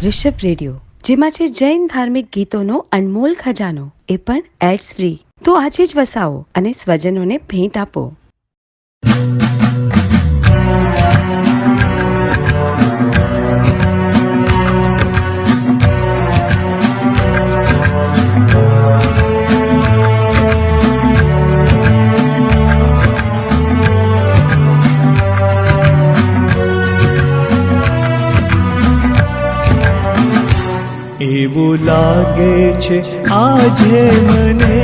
Rishabh radio, જેમાં છે જૈન ધાર્મિક ગીતોનો અનમોલ ખજાનો, એ પણ એડ્સ ફ્રી. તો આજે જ વસાવો અને સ્વજનોને ભેટ આપો. એવું લાગે છે આજે મને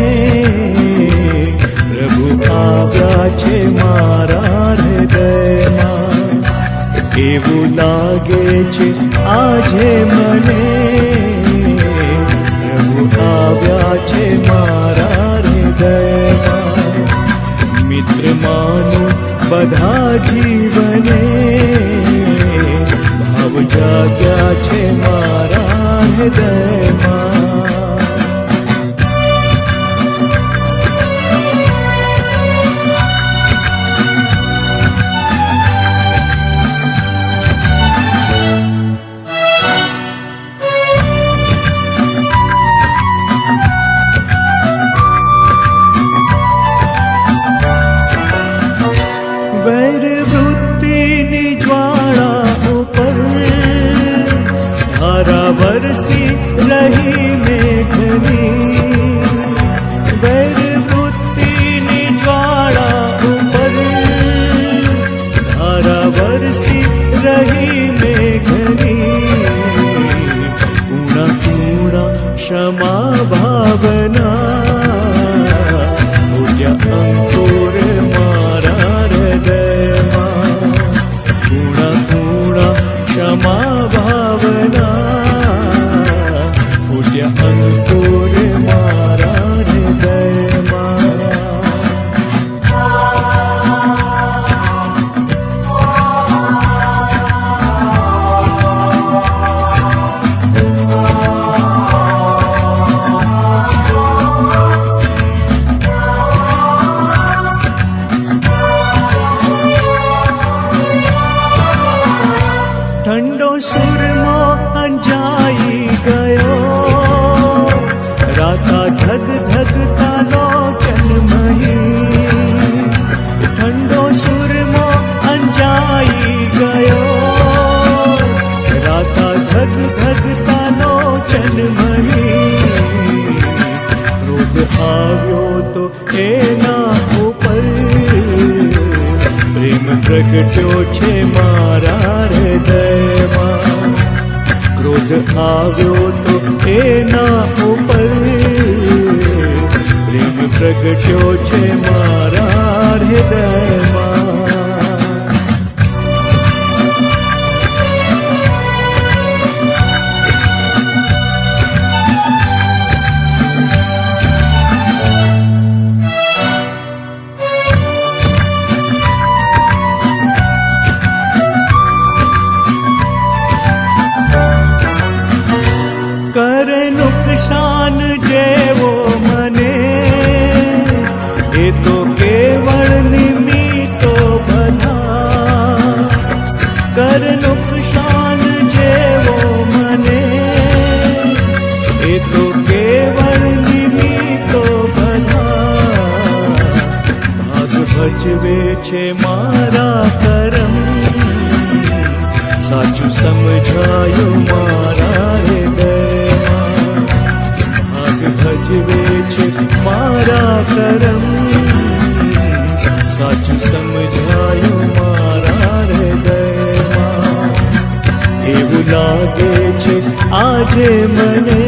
પ્રભુ આવ્યા છે મારા હૃદયમાં. એવું લાગે છે આજે મને પ્રભુ આવ્યા છે મારા હૃદયમાં. મિત્ર માનું બધા જીવને ભાવ જાગ્યા છે મારા હૃદયમાં. વૈર વૃત્તિની જ્વાળા ઉપર ધારા વરસી રહી મેઘની. વૈર વૃત્તિની જ્વાળા ઉપર ધારા વરસી રહી મેઘની. કુણા કુણા ક્ષમા ભાવના પૂજ્ય અંકુર મારા હૃદયમાં. કુણા કુણા ક્ષમા ભાવના પૂજ્ય અંકુર મારા હૃદયમાં. ઠંડો સુરમો અંજાઈ ગયો, રાતા ધગ ધગતાનો જન્મહી. ઠંડો સુરમો અંજાઈ ગયો, રાતા ધગ ધગતાનો જન્મહી. ક્રોધ આવ્યો તો એના ઉપર પ્રેમ પ્રગટ્યો છે મારા હૃદયમાં. ક્રોધ આવ્યો તો એના ઉપર પ્રેમ પ્રગટ્યો છે મારા હૃદયમાં. કરે નુકસાન જેવો મને એ તો કેવળ નિમિત્તો બધા. કર નુકસાન જેવો મને એ તો કેવળ નિમિત્તો બધા. ભાગ ભજવે છે મારા કરમ, સાચું સમજાયું મારા હૃદયમાં. ભાગ ભજવે છે મારા કરમ, સાચું સમજાયું મારા હૃદયમાં. એવું લાગે છે આજે મને